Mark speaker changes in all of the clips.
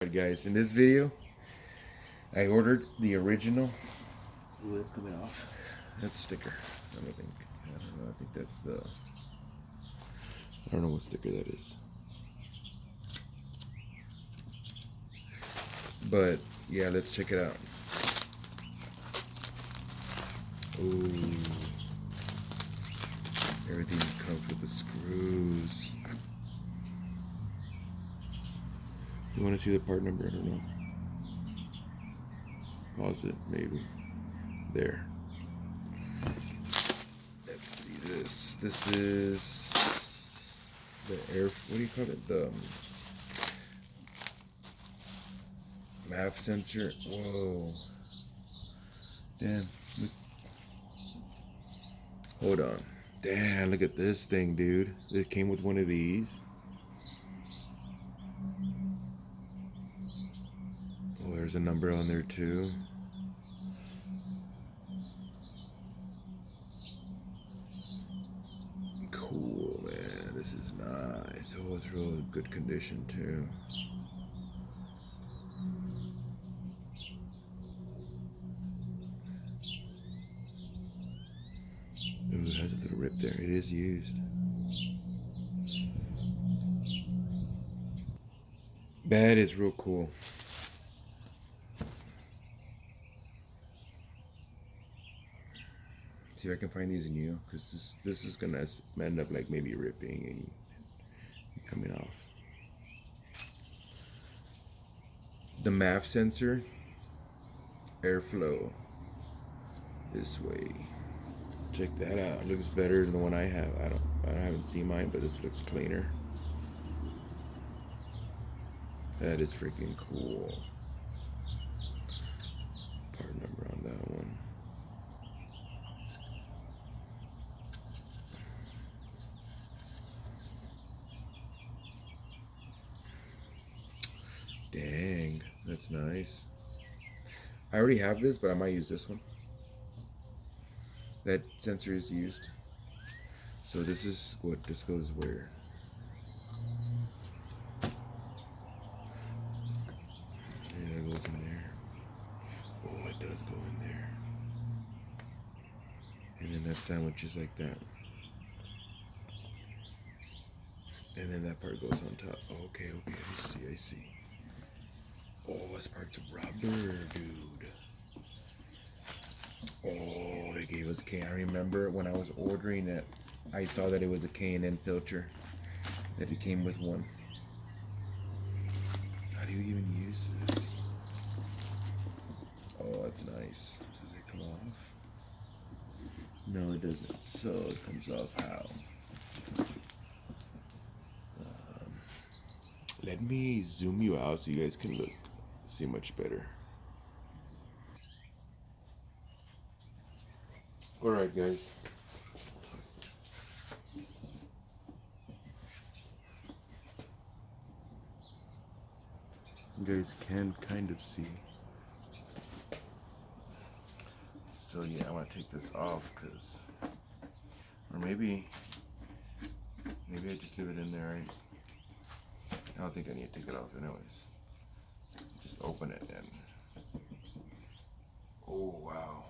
Speaker 1: Alright guys, in this video, I ordered the original.
Speaker 2: Ooh, it's coming off.
Speaker 1: That's a sticker. I don't think. I don't know. I think that's the. I don't know what sticker that is. But yeah, let's check it out. Ooh, everything comes with the screws. You want to see the part number? I don't know. Pause it, maybe. There. Let's see this. This is the air. What do you call it? The MAF sensor. Whoa. Damn. Look. Hold on. Damn, look at this thing, dude. It came with one of these. Oh, there's a number on there too. Cool, man. This is nice. Oh, it's real good condition too. Ooh, it has a little rip there. It is used. That is real cool. See if I can find these new, because this is gonna end up like maybe ripping and coming off. The MAF sensor, airflow this way. Check that out. It looks better than the one I have. I haven't seen mine, but this looks cleaner. That is freaking cool. Part number on that one. Dang, that's nice. I already have this, but I might use this one. That sensor is used. So this is what this goes where. Yeah, it goes in there. Oh, it does go in there. And then that sandwich is like that. And then that part goes on top. Okay, I see. Oh, this part's rubber, dude. Oh, they gave us K. I remember when I was ordering it, I saw that it was a K&N filter, that it came with one. How do you even use this? Oh, that's nice. Does it come off? No, it doesn't. So it comes off how? Let me zoom you out so you guys can see much better. Alright guys. You guys can kind of see. So yeah, I want to take this off because, or maybe I just leave it in there. I don't think I need to take it off anyways. Just open it and, oh wow.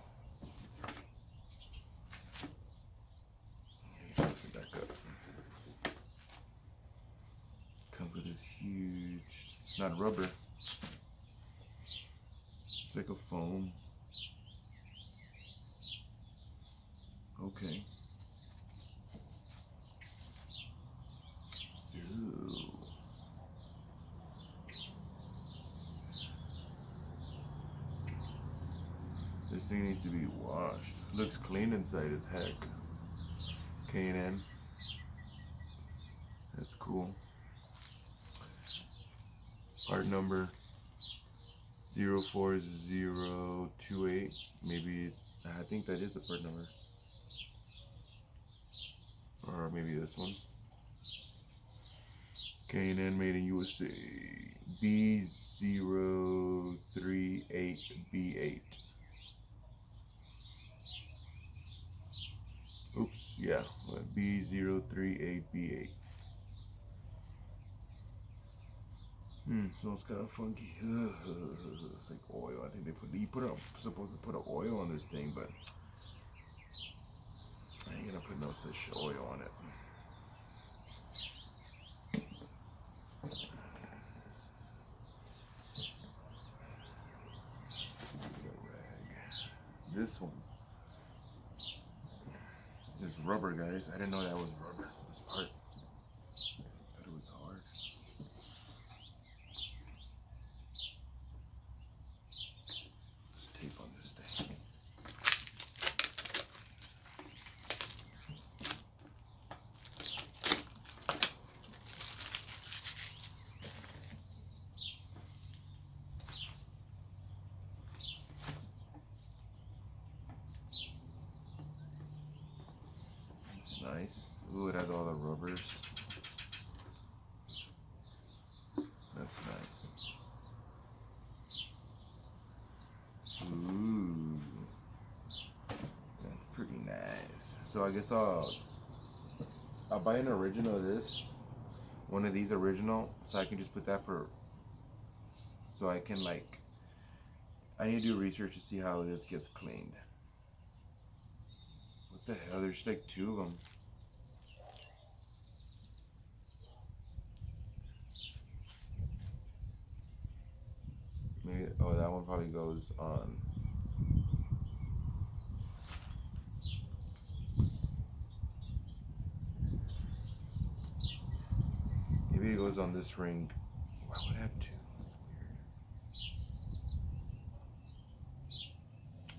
Speaker 1: Close it back up. Comes with this huge, it's not rubber. It's like a foam. Okay. Ooh. This thing needs to be washed. Looks clean inside as heck. K&N. That's cool. Part number 04028. Maybe, I think that is the part number. Or maybe this one. K&N made in USA. B038B8. Oops, yeah, B038B8. Smells kind of funky. It's like oil. I think supposed to put an oil on this thing, but I ain't gonna put no such oil on it. This one is rubber, guys. I didn't know that was rubber. This part. I thought it was hard. There's tape on this thing. It's nice. Ooh, it has all the rubbers. That's nice. Ooh, that's pretty nice. So I guess I'll buy an original of this, one of these original, so I can just put that so I can I need to do research to see how this gets cleaned. What the hell? There's like 2 of them. Maybe, oh, that one probably goes on. Maybe it goes on this ring. Why would I have 2? That's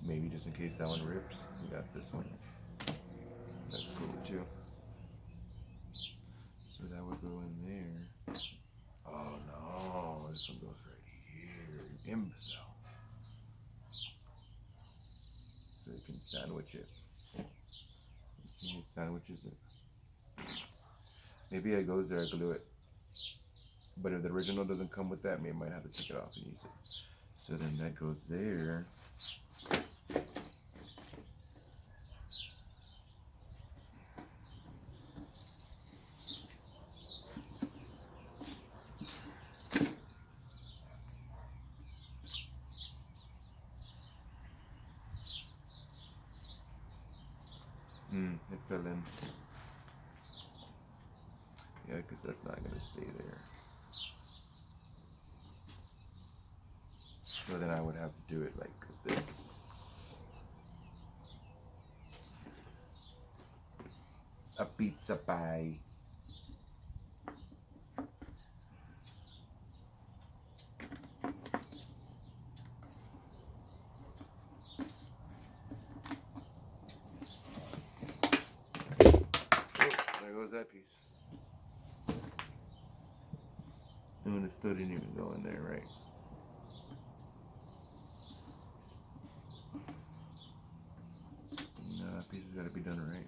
Speaker 1: weird. Maybe just in case that one rips, we got this one. That's cool too. So that would go in there. Oh no, this one goes right here. You imbecile. So you can sandwich it. You see, it sandwiches it. Maybe it goes there, I glue it. But if the original doesn't come with that, maybe I might have to take it off and use it. So then that goes there. It fell in. Yeah, because that's not going to stay there. So then I would have to do it like this. A pizza pie. There goes that piece. And it still didn't even go in there, right? No, that piece has got to be done right.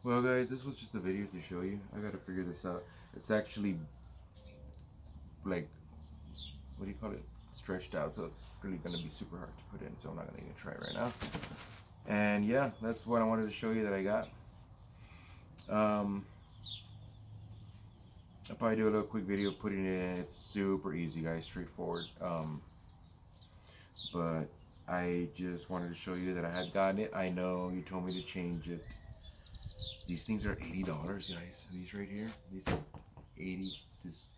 Speaker 1: Well guys, this was just a video to show you. I gotta figure this out. It's actually like, what do you call it? Stretched out, so it's really gonna be super hard to put in, so I'm not gonna even try it right now. And yeah, that's what I wanted to show you that I got. I'll probably do a little quick video putting it in. It's super easy, guys, straightforward. But I just wanted to show you that I had gotten it. I know you told me to change it. These things are $80, guys. These right here, these are 80. This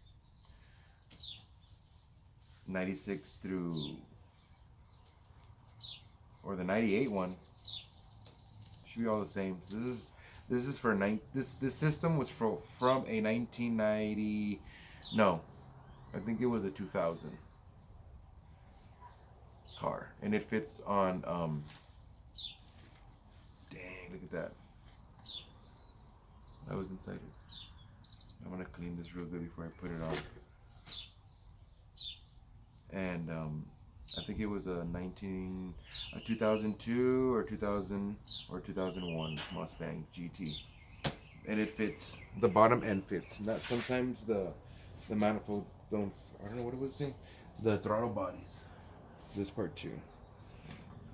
Speaker 1: 96 through, or the 98 one should be all the same. So this is for this system was from a 1990. No, I think it was a 2000 car, and it fits on. Dang, look at that. That was inside it. I'm gonna clean this real good before I put it on. And I think it was a 2002 or 2000 or 2001 Mustang GT, and it fits. The bottom end fits. Not sometimes the manifolds don't. I don't know what it was saying. The throttle bodies. This part too.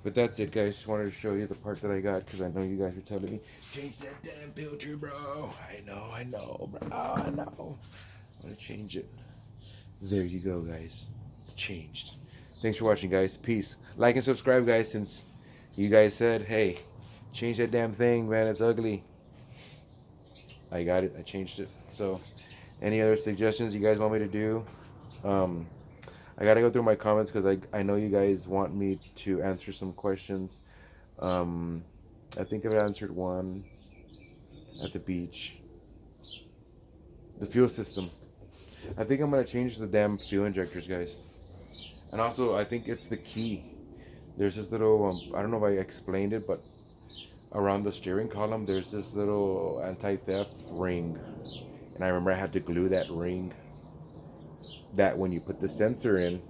Speaker 1: But that's it, guys. Just wanted to show you the part that I got because I know you guys were telling me, change that damn filter, bro. I know, bro. I know. I'm gonna change it. There you go, guys. It's changed. Thanks for watching, guys. Peace. Like and subscribe, guys, since you guys said, hey, change that damn thing, man. It's ugly. I got it. I changed it. So, any other suggestions you guys want me to do? I gotta go through my comments because I know you guys want me to answer some questions. I think I've answered one at the beach. The fuel system. I think I'm gonna change the damn fuel injectors, guys. And also, I think it's the key. There's this little, I don't know if I explained it, but around the steering column, there's this little anti-theft ring. And I remember I had to glue that ring. That when you put the sensor in,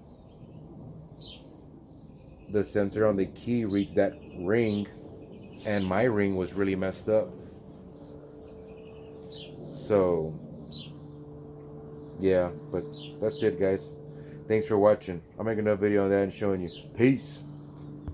Speaker 1: the sensor on the key reads that ring, and my ring was really messed up. So, yeah, but that's it, guys. Thanks for watching. I'll make another video on that and showing you. Peace.